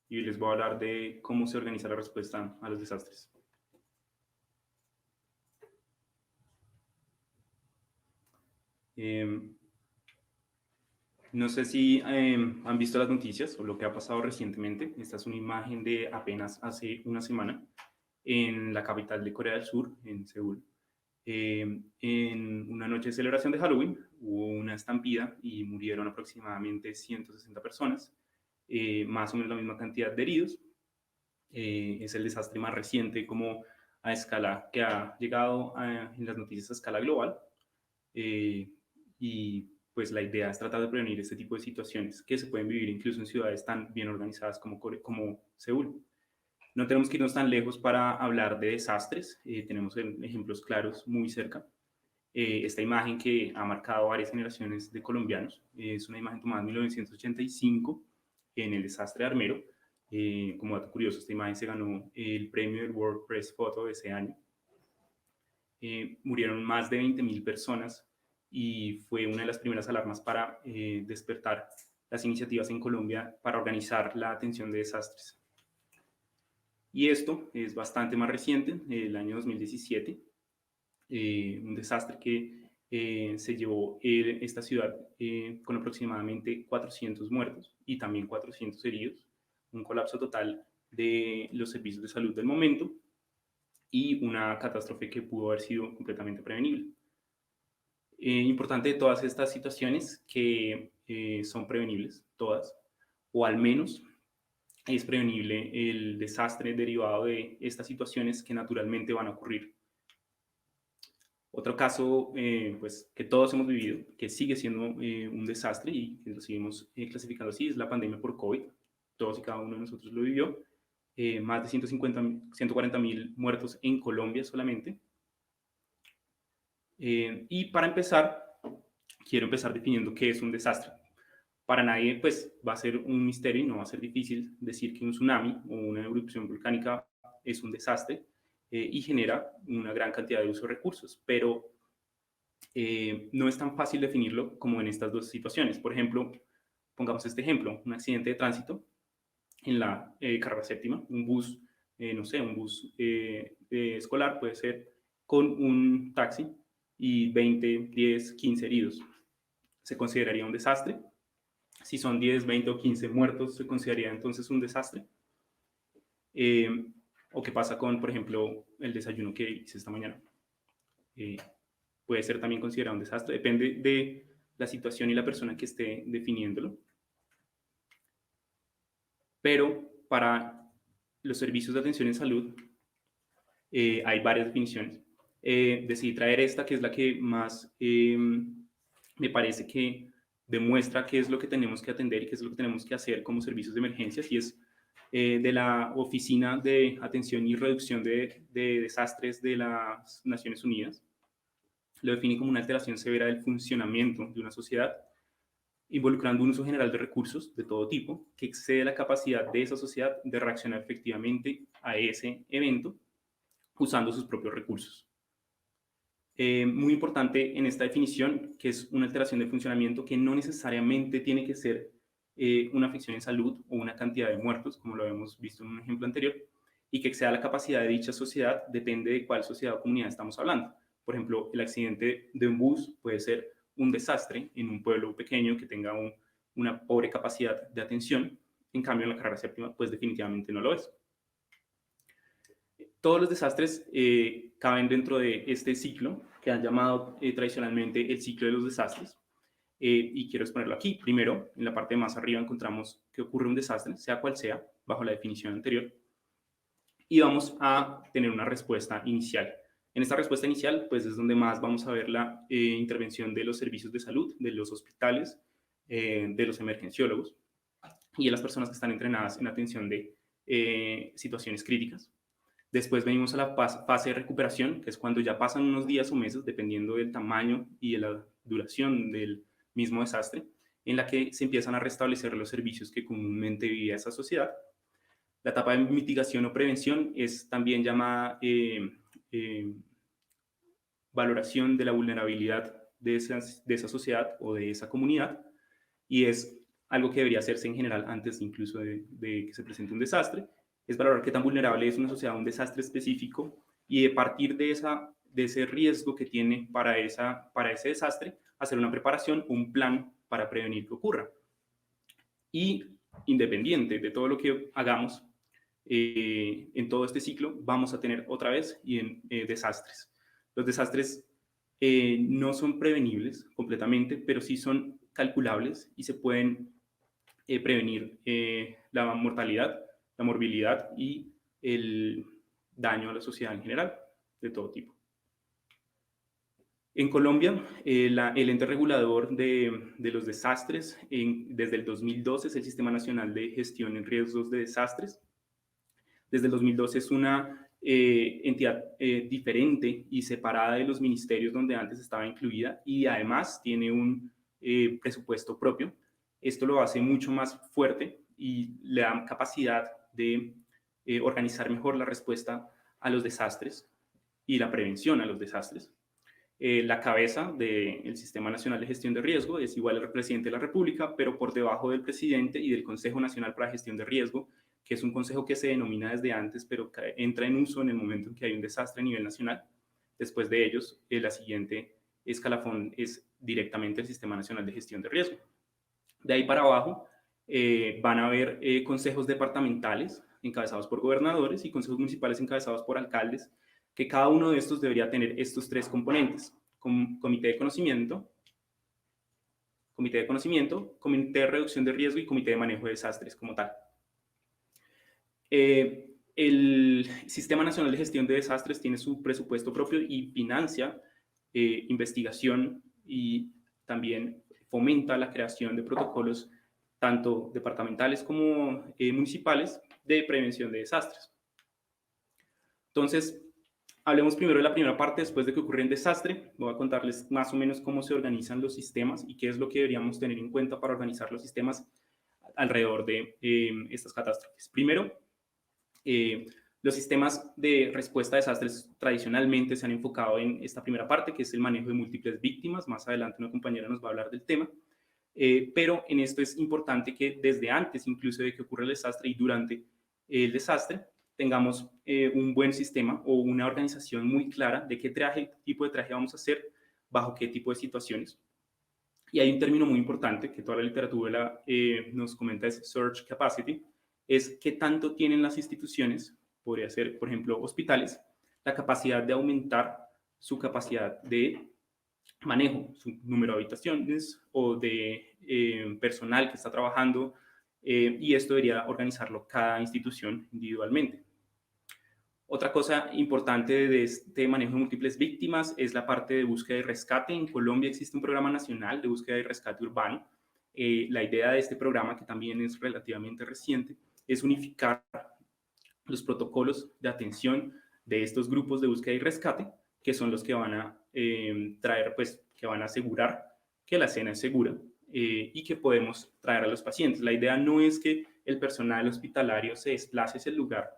y les voy a hablar de cómo se organiza la respuesta a los desastres. No sé si han visto las noticias o lo que ha pasado recientemente. Esta es una imagen de apenas hace una semana en la capital de Corea del Sur, en Seúl. En una noche de celebración de Halloween hubo una estampida y murieron aproximadamente 160 personas, más o menos la misma cantidad de heridos. Es el desastre más reciente como a escala que ha llegado en las noticias a escala global. eh, y pues la idea es tratar de prevenir este tipo de situaciones que se pueden vivir incluso en ciudades tan bien organizadas como Seúl. No tenemos que irnos tan lejos para hablar de desastres, tenemos ejemplos claros muy cerca. Esta imagen que ha marcado varias generaciones de colombianos es una imagen tomada en 1985 en el desastre de Armero. Como dato curioso, esta imagen se ganó el premio del World Press Photo de ese año. Murieron más de 20.000 personas y fue una de las primeras alarmas para despertar las iniciativas en Colombia para organizar la atención de desastres. Y esto es bastante más reciente, el año 2017, un desastre que se llevó esta ciudad con aproximadamente 400 muertos y también 400 heridos, un colapso total de los servicios de salud del momento y una catástrofe que pudo haber sido completamente prevenible. Importante de todas estas situaciones que son prevenibles, todas, o al menos es prevenible el desastre derivado de estas situaciones que naturalmente van a ocurrir. Otro caso, pues, que todos hemos vivido, que sigue siendo un desastre y que lo seguimos clasificando así, es la pandemia por COVID. Todos y cada uno de nosotros lo vivió. Más de 140.000 muertos en Colombia solamente. Y para empezar, quiero empezar definiendo qué es un desastre. Para nadie, pues, va a ser un misterio y no va a ser difícil decir que un tsunami o una erupción volcánica es un desastre y genera una gran cantidad de uso de recursos, pero no es tan fácil definirlo como en estas dos situaciones. Por ejemplo, pongamos este ejemplo, un accidente de tránsito en la carrera séptima, un bus, no sé, un bus escolar puede ser con un taxi y 20, 10, 15 heridos. ¿Se consideraría un desastre? Si son 10, 20 o 15 muertos, ¿se consideraría entonces un desastre? ¿O qué pasa con, por ejemplo, el desayuno que hice esta mañana? Puede ser también considerado un desastre, depende de la situación y la persona que esté definiéndolo. Pero para los servicios de atención en salud hay varias definiciones. Decidí traer esta, que es la que más me parece que demuestra qué es lo que tenemos que atender y qué es lo que tenemos que hacer como servicios de emergencias, y es de la Oficina de Atención y Reducción de Desastres de las Naciones Unidas. Lo define como una alteración severa del funcionamiento de una sociedad, involucrando un uso general de recursos de todo tipo que excede la capacidad de esa sociedad de reaccionar efectivamente a ese evento usando sus propios recursos. Muy importante en esta definición, que es una alteración de funcionamiento que no necesariamente tiene que ser una afección en salud o una cantidad de muertos, como lo habíamos visto en un ejemplo anterior, y que exceda la capacidad de dicha sociedad, depende de cuál sociedad o comunidad estamos hablando. Por ejemplo, el accidente de un bus puede ser un desastre en un pueblo pequeño que tenga una pobre capacidad de atención, en cambio en la carrera séptima pues definitivamente no lo es. Todos los desastres caben dentro de este ciclo que han llamado tradicionalmente el ciclo de los desastres, y quiero exponerlo aquí. Primero, en la parte de más arriba encontramos que ocurre un desastre, sea cual sea, bajo la definición anterior, y vamos a tener una respuesta inicial. En esta respuesta inicial, pues es donde más vamos a ver la intervención de los servicios de salud, de los hospitales, de los emergenciólogos y de las personas que están entrenadas en atención de situaciones críticas. Después venimos a la fase de recuperación, que es cuando ya pasan unos días o meses, dependiendo del tamaño y de la duración del mismo desastre, en la que se empiezan a restablecer los servicios que comúnmente vivía esa sociedad. La etapa de mitigación o prevención es también llamada valoración de la vulnerabilidad de esa sociedad o de esa comunidad, y es algo que debería hacerse en general antes incluso de que se presente un desastre, es valorar qué tan vulnerable es una sociedad a un desastre específico y de partir de ese riesgo que tiene para ese desastre, hacer una preparación, un plan para prevenir que ocurra. Y independiente de todo lo que hagamos, en todo este ciclo vamos a tener otra vez desastres. Los desastres no son prevenibles completamente, pero sí son calculables y se pueden prevenir la mortalidad, la morbilidad y el daño a la sociedad en general, de todo tipo. En Colombia, el ente regulador de los desastres desde el 2012 es el Sistema Nacional de Gestión en Riesgos de Desastres. Desde el 2012 es una entidad diferente y separada de los ministerios donde antes estaba incluida y además tiene un presupuesto propio. Esto lo hace mucho más fuerte y le da capacidad de organizar mejor la respuesta a los desastres y la prevención a los desastres. La cabeza del Sistema Nacional de Gestión de Riesgo es igual al presidente de la República, pero por debajo del presidente y del Consejo Nacional para Gestión de Riesgo, que es un consejo que se denomina desde antes, pero que entra en uso en el momento en que hay un desastre a nivel nacional. Después de ellos, la siguiente escalafón es directamente el Sistema Nacional de Gestión de Riesgo. De ahí para abajo van a haber consejos departamentales encabezados por gobernadores y consejos municipales encabezados por alcaldes, que cada uno de estos debería tener estos tres componentes: comité de conocimiento, comité de reducción de riesgo y comité de manejo de desastres como tal. El Sistema Nacional de Gestión de Desastres tiene su presupuesto propio y financia investigación y también fomenta la creación de protocolos tanto departamentales como municipales de prevención de desastres. Entonces, hablemos primero de la primera parte. Después de que ocurre un desastre, voy a contarles más o menos cómo se organizan los sistemas y qué es lo que deberíamos tener en cuenta para organizar los sistemas alrededor de estas catástrofes. Primero, los sistemas de respuesta a desastres tradicionalmente se han enfocado en esta primera parte, que es el manejo de múltiples víctimas. Más adelante una compañera nos va a hablar del tema. Pero en esto es importante que desde antes, incluso de que ocurra el desastre y durante el desastre, tengamos un buen sistema o una organización muy clara de qué tipo de traje vamos a hacer, bajo qué tipo de situaciones. Y hay un término muy importante que toda la literatura nos comenta, es Surge Capacity, es qué tanto tienen las instituciones, podría ser, por ejemplo, hospitales, la capacidad de aumentar su capacidad de manejo, su número de habitaciones o de personal que está trabajando, y esto debería organizarlo cada institución individualmente. Otra cosa importante de este manejo de múltiples víctimas es la parte de búsqueda y rescate. En Colombia existe un programa nacional de búsqueda y rescate urbano. La idea de este programa, que también es relativamente reciente, es unificar los protocolos de atención de estos grupos de búsqueda y rescate, que son los que van a que van a asegurar que la escena es segura y que podemos traer a los pacientes. La idea no es que el personal hospitalario se desplace hacia el lugar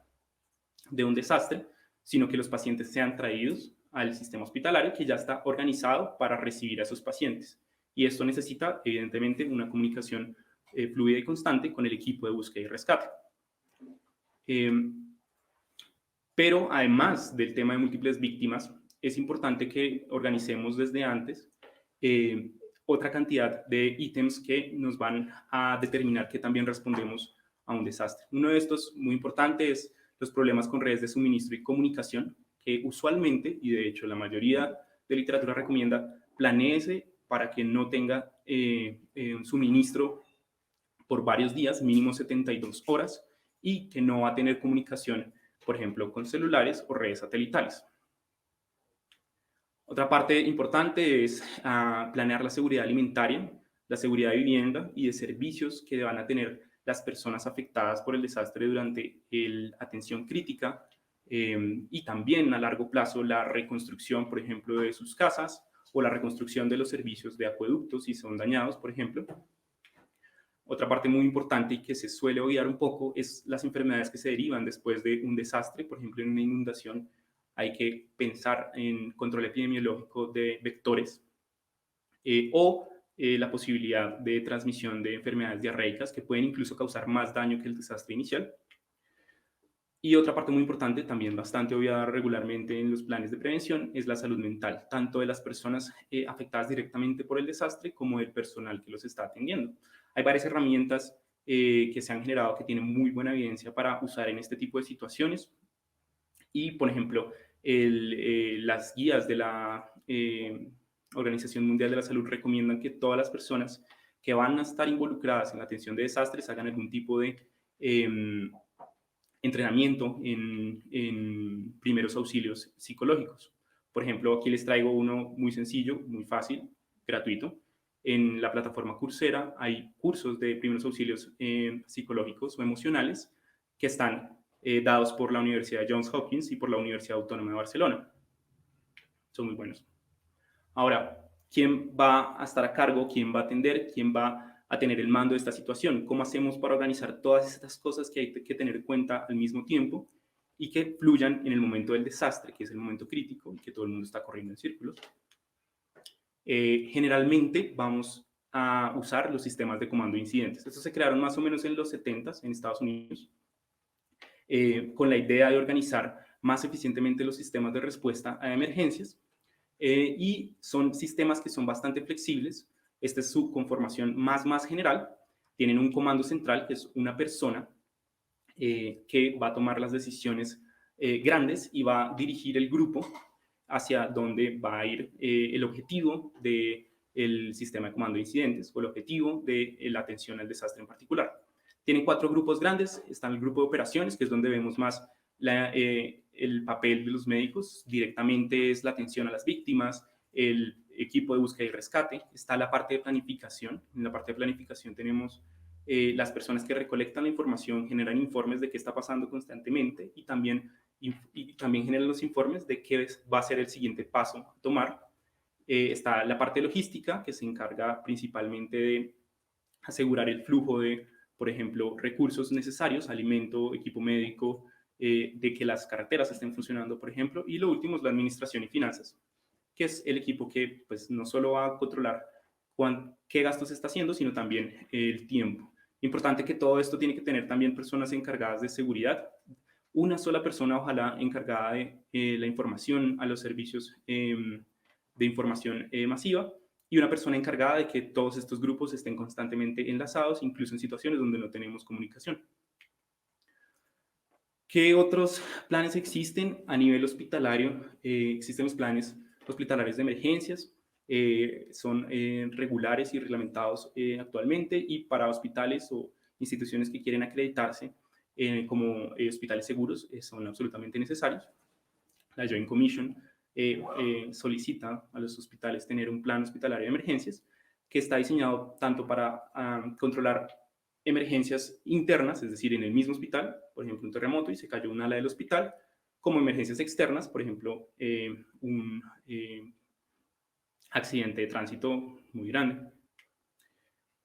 de un desastre, sino que los pacientes sean traídos al sistema hospitalario, que ya está organizado para recibir a esos pacientes. Y esto necesita, evidentemente, una comunicación fluida y constante con el equipo de búsqueda y rescate. Pero además del tema de múltiples víctimas, es importante que organicemos desde antes otra cantidad de ítems que nos van a determinar que también respondemos a un desastre. Uno de estos muy importante es los problemas con redes de suministro y comunicación, que usualmente, y de hecho la mayoría de literatura recomienda, planéese para que no tenga un suministro por varios días, mínimo 72 horas, y que no va a tener comunicación, por ejemplo, con celulares o redes satelitales. Otra parte importante es planear la seguridad alimentaria, la seguridad de vivienda y de servicios que van a tener las personas afectadas por el desastre durante la atención crítica, y también a largo plazo la reconstrucción, por ejemplo, de sus casas o la reconstrucción de los servicios de acueductos si son dañados, por ejemplo. Otra parte muy importante y que se suele olvidar un poco es las enfermedades que se derivan después de un desastre. Por ejemplo, en una inundación hay que pensar en control epidemiológico de vectores o la posibilidad de transmisión de enfermedades diarreicas que pueden incluso causar más daño que el desastre inicial. Y otra parte muy importante, también bastante obviada regularmente en los planes de prevención, es la salud mental, tanto de las personas afectadas directamente por el desastre como del personal que los está atendiendo. Hay varias herramientas que se han generado que tienen muy buena evidencia para usar en este tipo de situaciones. Y, por ejemplo, las guías de la Organización Mundial de la Salud recomiendan que todas las personas que van a estar involucradas en la atención de desastres hagan algún tipo de entrenamiento en primeros auxilios psicológicos. Por ejemplo, aquí les traigo uno muy sencillo, muy fácil, gratuito. En la plataforma Coursera hay cursos de primeros auxilios psicológicos o emocionales que están dados por la Universidad Johns Hopkins y por la Universidad Autónoma de Barcelona. Son muy buenos. Ahora, ¿quién va a estar a cargo? ¿Quién va a atender? ¿Quién va a tener el mando de esta situación? ¿Cómo hacemos para organizar todas estas cosas que hay que tener en cuenta al mismo tiempo y que fluyan en el momento del desastre, que es el momento crítico y que todo el mundo está corriendo en círculos? Generalmente vamos a usar los sistemas de comando de incidentes. Estos se crearon más o menos en los 70s en Estados Unidos, con la idea de organizar más eficientemente los sistemas de respuesta a emergencias. Y son sistemas que son bastante flexibles. Esta es su conformación más general. Tienen un comando central, que es una persona que va a tomar las decisiones grandes y va a dirigir el grupo hacia donde va a ir el objetivo del sistema de comando de incidentes o el objetivo de la atención al desastre en particular. Tienen 4 grupos grandes. Está el grupo de operaciones, que es donde vemos más el papel de los médicos. Directamente es la atención a las víctimas, el equipo de búsqueda y rescate. Está la parte de planificación. En la parte de planificación tenemos las personas que recolectan la información, generan informes de qué está pasando constantemente y también generan los informes de qué va a ser el siguiente paso a tomar. Está la parte logística, que se encarga principalmente de asegurar el flujo de, por ejemplo, recursos necesarios, alimento, equipo médico, de que las carreteras estén funcionando, por ejemplo. Y lo último es la administración y finanzas, que es el equipo que pues, no solo va a controlar qué gastos se está haciendo, sino también el tiempo. Importante que todo esto tiene que tener también personas encargadas de seguridad. Una sola persona, ojalá, encargada de la información a los servicios de información masiva, y una persona encargada de que todos estos grupos estén constantemente enlazados, incluso en situaciones donde no tenemos comunicación. ¿Qué otros planes existen a nivel hospitalario? Existen los planes hospitalarios de emergencias, son regulares y reglamentados actualmente, y para hospitales o instituciones que quieren acreditarse como hospitales seguros son absolutamente necesarios. La Joint Commission solicita a los hospitales tener un plan hospitalario de emergencias que está diseñado tanto para controlar emergencias internas, es decir, en el mismo hospital, por ejemplo, un terremoto y se cayó un ala del hospital, como emergencias externas, por ejemplo, un accidente de tránsito muy grande.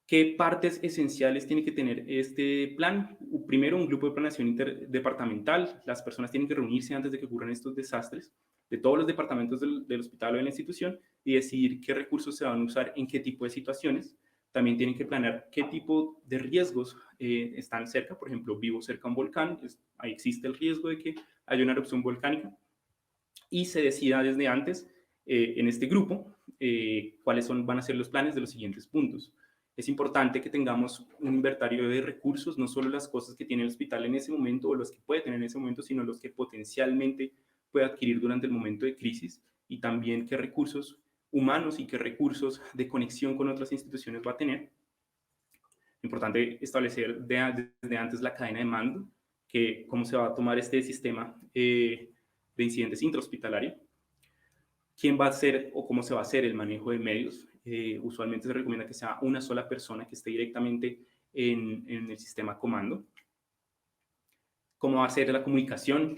¿Qué partes esenciales tiene que tener este plan? Primero, un grupo de planeación interdepartamental. Las personas tienen que reunirse antes de que ocurran estos desastres de todos los departamentos del hospital o de la institución y decidir qué recursos se van a usar en qué tipo de situaciones. También tienen que planear qué tipo de riesgos están cerca. Por ejemplo, vivo cerca a un volcán, ahí existe el riesgo de que haya una erupción volcánica. Y se decida desde antes en este grupo cuáles van a ser los planes de los siguientes puntos. Es importante que tengamos un inventario de recursos, no solo las cosas que tiene el hospital en ese momento o los que puede tener en ese momento, sino los que potencialmente puede adquirir durante el momento de crisis, y también qué recursos humanos y qué recursos de conexión con otras instituciones va a tener. Importante establecer desde antes la cadena de mando, que cómo se va a tomar este sistema de incidentes intrahospitalario, quién va a hacer o cómo se va a hacer el manejo de medios. Usualmente se recomienda que sea una sola persona que esté directamente en el sistema comando. Cómo va a ser la comunicación,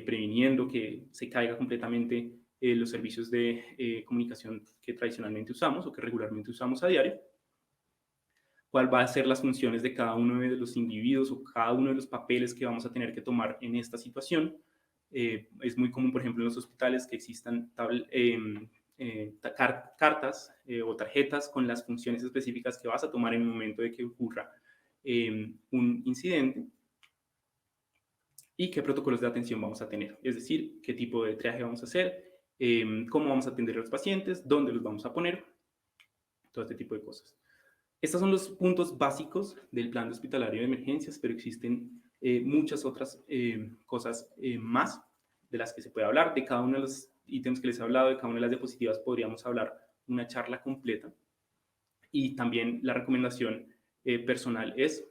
previniendo que se caiga completamente los servicios de comunicación que tradicionalmente usamos o que regularmente usamos a diario. Cuál va a ser las funciones de cada uno de los individuos o cada uno de los papeles que vamos a tener que tomar en esta situación. Es muy común, por ejemplo, en los hospitales que existan cartas o tarjetas con las funciones específicas que vas a tomar en el momento de que ocurra un incidente y qué protocolos de atención vamos a tener. Es decir, qué tipo de triaje vamos a hacer, cómo vamos a atender a los pacientes, dónde los vamos a poner, todo este tipo de cosas. Estos son los puntos básicos del plan hospitalario de emergencias, pero existen muchas otras cosas más de las que se puede hablar. De cada uno de los ítems que les he hablado, de cada una de las diapositivas, podríamos hablar una charla completa. Y también la recomendación personal es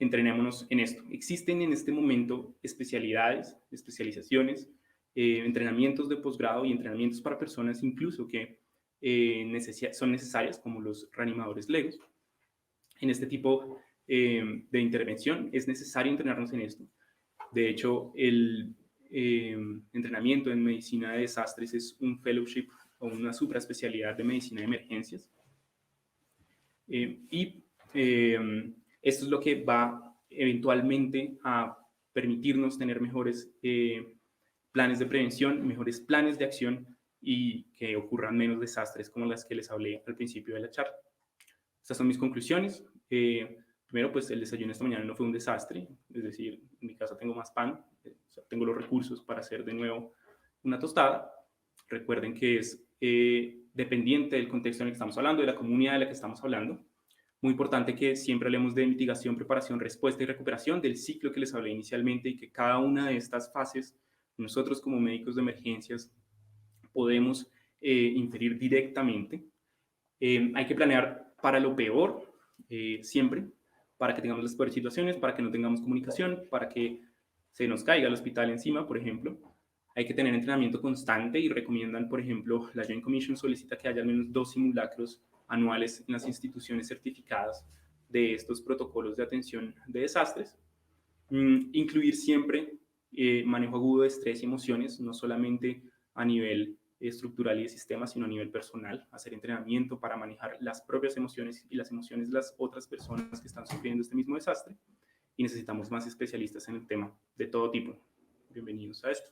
entrenémonos en esto. Existen en este momento especialidades, especializaciones, entrenamientos de posgrado y entrenamientos para personas incluso que son necesarias, como los reanimadores legos. En este tipo de intervención es necesario entrenarnos en esto. De hecho, el entrenamiento en medicina de desastres es un fellowship o una supraespecialidad de medicina de emergencias. Esto es lo que va eventualmente a permitirnos tener mejores planes de prevención, mejores planes de acción y que ocurran menos desastres como las que les hablé al principio de la charla. Estas son mis conclusiones. Primero, pues el desayuno esta mañana no fue un desastre, es decir, en mi casa tengo más pan, o sea, tengo los recursos para hacer de nuevo una tostada. Recuerden que es dependiente del contexto en el que estamos hablando, de la comunidad de la que estamos hablando. Muy importante que siempre hablemos de mitigación, preparación, respuesta y recuperación, del ciclo que les hablé inicialmente, y que cada una de estas fases, nosotros como médicos de emergencias podemos inferir directamente. Hay que planear para lo peor siempre, para que tengamos las peores situaciones, para que no tengamos comunicación, para que se nos caiga el hospital encima, por ejemplo. Hay que tener entrenamiento constante y recomiendan, por ejemplo, la Joint Commission solicita que haya al menos 2 simulacros anuales en las instituciones certificadas de estos protocolos de atención de desastres. Incluir siempre manejo agudo de estrés y emociones, no solamente a nivel estructural y de sistema, sino a nivel personal, hacer entrenamiento para manejar las propias emociones y las emociones de las otras personas que están sufriendo este mismo desastre. Y necesitamos más especialistas en el tema de todo tipo. Bienvenidos a esto.